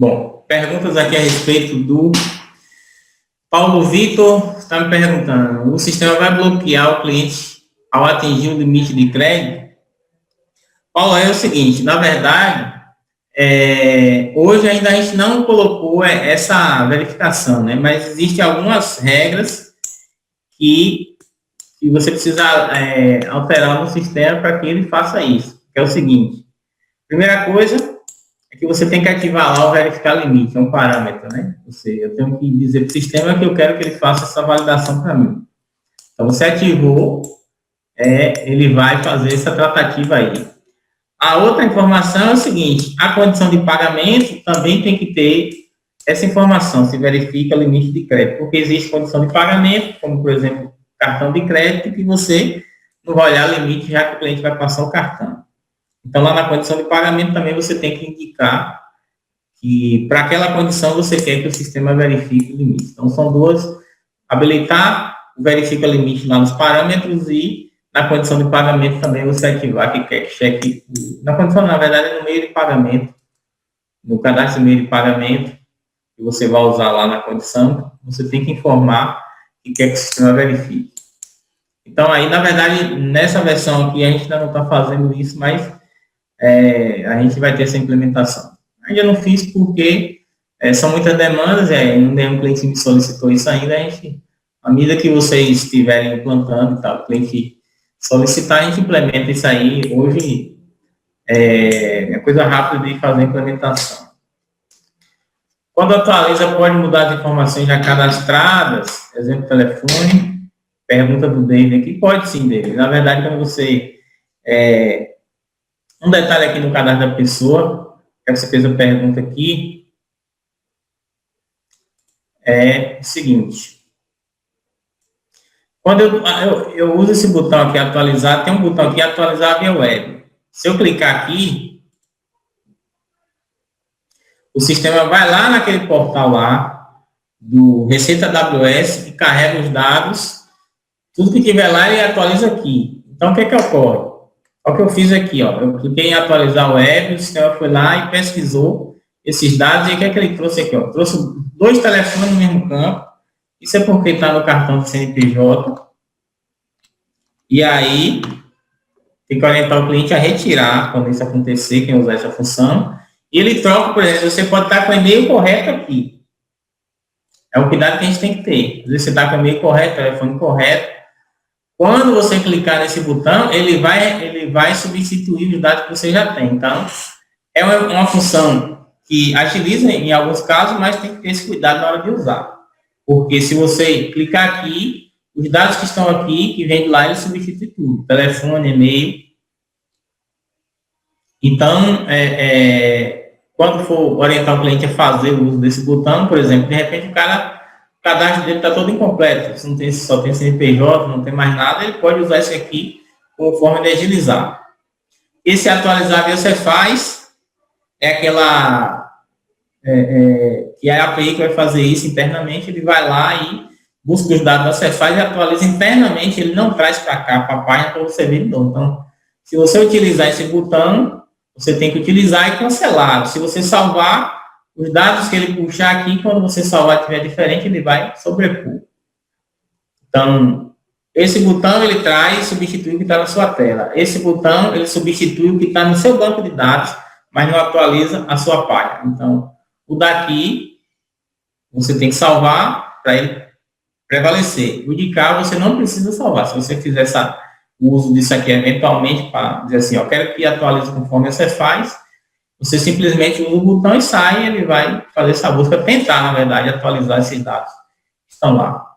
Bom, perguntas aqui a respeito do Paulo Vitor está me perguntando: o sistema vai bloquear o cliente ao atingir o limite de crédito? Paulo, é o seguinte, na verdade, hoje ainda a gente não colocou essa verificação, né? Mas existem algumas regras que você precisa alterar no sistema para que ele faça isso. Que é o seguinte: primeira coisa é que você tem que ativar lá o verificar limite, é um parâmetro, né? Ou seja, eu tenho que dizer para o sistema que eu quero que ele faça essa validação para mim. Então, você ativou, ele vai fazer essa tratativa aí. A outra informação é o seguinte: a condição de pagamento também tem que ter essa informação, se verifica o limite de crédito, porque existe condição de pagamento, como, por exemplo, cartão de crédito, que você não vai olhar o limite, já que o cliente vai passar o cartão. Então, lá na condição de pagamento também você tem que indicar que para aquela condição você quer que o sistema verifique o limite. Então, são duas: habilitar, verifica o limite lá nos parâmetros, e na condição de pagamento também você ativar que quer que cheque, na condição, na verdade, no meio de pagamento, no cadastro meio de pagamento, que você vai usar lá na condição, você tem que informar que quer que o sistema verifique. Então, aí, na verdade, nessa versão aqui, a gente ainda não está fazendo isso, mas a gente vai ter essa implementação. Ainda não fiz porque são muitas demandas, nenhum cliente me solicitou isso ainda. À medida que vocês estiverem implantando e tal, o cliente solicitar, a gente implementa isso aí. Hoje é coisa rápida de fazer a implementação. Quando atualiza, pode mudar as informações já cadastradas, exemplo, telefone. Pergunta do David aqui: pode sim, David. Na verdade, quando você... um detalhe aqui no cadastro da pessoa, que você fez a pergunta aqui, é o seguinte: quando eu uso esse botão aqui, atualizar, tem um botão aqui, atualizar via web. Se eu clicar aqui, o sistema vai lá naquele portal lá, do Receita AWS, e carrega os dados, tudo que tiver lá ele atualiza aqui. Então, o que ocorre? Olha o que eu fiz aqui, ó. Eu cliquei em atualizar web, o sistema foi lá e pesquisou esses dados, e o que ele trouxe aqui, ó? Trouxe 2 telefones no mesmo campo. Isso é porque está no cartão do CNPJ. E aí, tem que orientar o cliente a retirar, quando isso acontecer, quem usar essa função. E ele troca, por exemplo, você pode estar com o e-mail correto aqui. É um cuidado que a gente tem que ter. Às vezes você está com o e-mail correto, telefone correto. Quando você clicar nesse botão, ele vai substituir os dados que você já tem. Então, é uma função que agiliza em alguns casos, mas tem que ter esse cuidado na hora de usar. Porque se você clicar aqui, os dados que estão aqui, que vem de lá, ele substitui tudo. Telefone, e-mail. Então, quando for orientar o cliente a fazer o uso desse botão, por exemplo, de repente o cadastro dele está todo incompleto, só tem CNPJ, não tem mais nada, ele pode usar isso aqui como forma de agilizar. Esse atualizar que você faz é aquela que é a API que vai fazer isso internamente. Ele vai lá e busca os dados da Cefaz e atualiza internamente, ele não traz para cá, para a página, para você ver de novo. Então, se você utilizar esse botão, você tem que utilizar e cancelar. Se você salvar, os dados que ele puxar aqui, quando você salvar e estiver diferente, ele vai sobrepor. Então, esse botão ele traz e substitui o que está na sua tela. Esse botão ele substitui o que está no seu banco de dados, mas não atualiza a sua página. Então, o daqui, você tem que salvar para ele prevalecer. O de cá, você não precisa salvar. Se você fizer o uso disso aqui eventualmente para dizer assim, eu quero que atualize conforme você faz, você simplesmente usa o botão e sai, e ele vai fazer essa busca, tentar, na verdade, atualizar esses dados que estão lá.